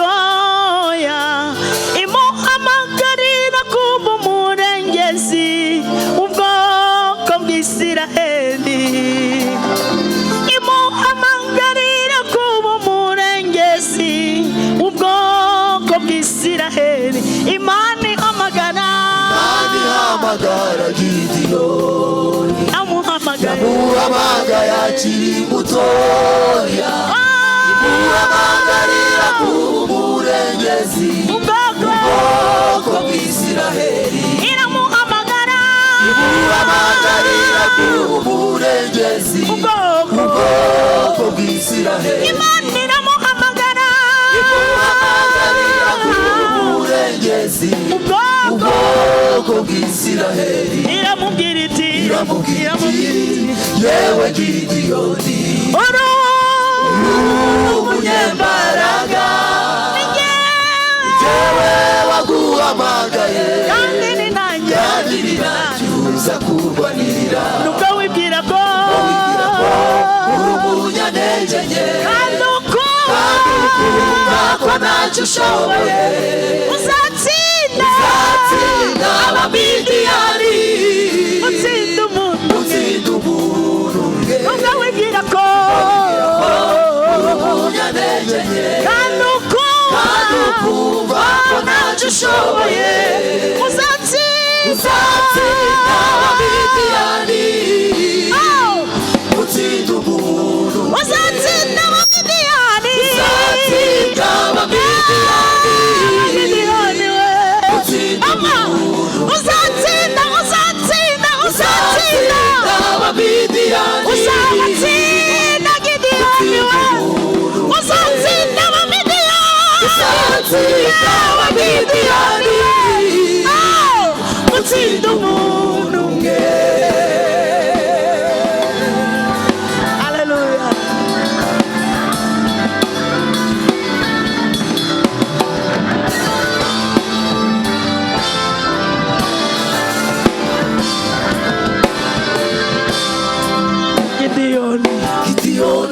mutoya imuhamagarira kuba umurengezi ubwoko bw'Isiraheli imuhamagarira kuba umurengezi ubwoko bw'Isiraheli Imana ihamagara Gideyoni yamuhamagaye akiri mutoya imuhamagarira kuba umurengezi ubwoko bw'Isiraheli imuhamagarira kuba umurengezi ubwoko bw'Isiraheli Imana iramuhamagara kuba umurengezi ubwoko bw'Isiraheli iramubwira iti yewe Gideyoni uri umunyembaraga jewe waguhamagaye kandi ni nanjye uza kurwanirira nubwo wibwira ko uri umunyantege nke kandi ukumva ko ntacyo ushoboye uzatsinda Abamidiyani utsinda umuntu umwe nubwo wibwira ko uri umunyantege nke kandi ukumva ko ntacyo ushoboye uzatsinda Abamidiyani utsinda umuntu uzatsinda Abamidiyani uzatsinda Abamidiyani Gideyoni we uzatsinda Abamidiyani uzatsinda Gideyoni we uzatsinda Abamidiyani utsinda umuntu umwe Haleluya Gideyoni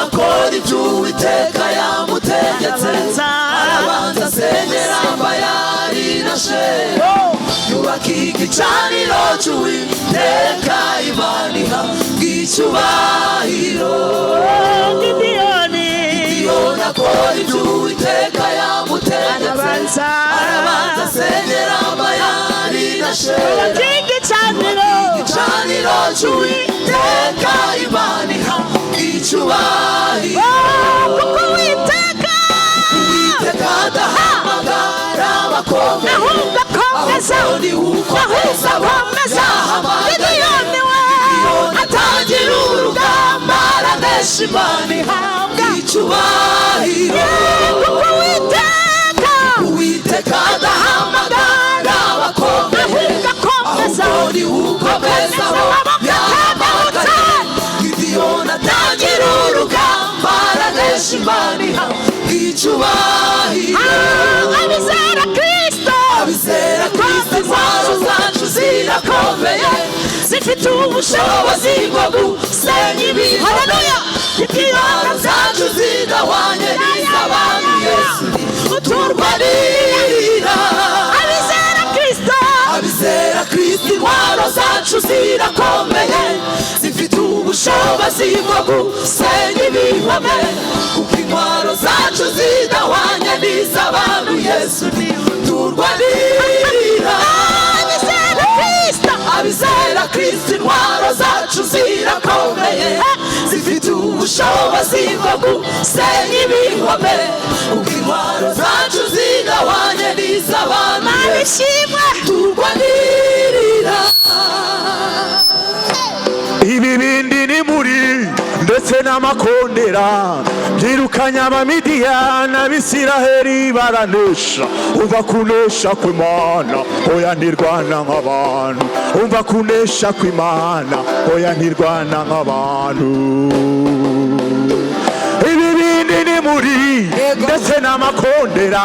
akora ibyo Uwiteka yamutegetse arabanza asenyera Bayali na Ashera yubaka igicaniro cy'Uwiteka Imana ihabwa icyubahiro Gideyoni akora ibyo Uwiteka yamutegetse arabanza asenyera Bayali na Ashera igicaniro cy'Uwiteka Imana ihabwa icyubahiro kuko Uwiteka adahamagara abakomeye ahubwo akomeza Gideyoni we atangira urugamba aranesha Imana ihabwa icyubahiro kuko Uwiteka adahamagara abakomeye ahubwo ni ukomeza yahamagaye Gideyoni atangira urugamba aranesha Imana ihabwa icyubahiro abizera Kristo intwaro zacu zirakomeye zifite ubushobozi bwo gusenya ibihome intwaro zacu zidahwanye n'iz'abami Yesu uturwanirira abizera Kristo intwaro zacu zirakomeye zifite ubushobozi bwo gusenya ibihome kuko intwaro zacu zidahwanye n'iz'abantu Yesu turwanirira abizera Kristo intwaro zacu zirakomeye zifite ubushobozi bwo gusenya ibihome kuko intwaro zacu zidahwanye n'iz'abantu Yesu turwanirira ibibindi ni muri ndetse n'amakondera byirukanye Abamidiyani Abisiraheli baranesha umva kunesha kw'Imana oya ntirwana nk'abantu umva kunesha kw'Imana oya ntirwana nk'abantu ibibindi ni muri ndetse n'amakondera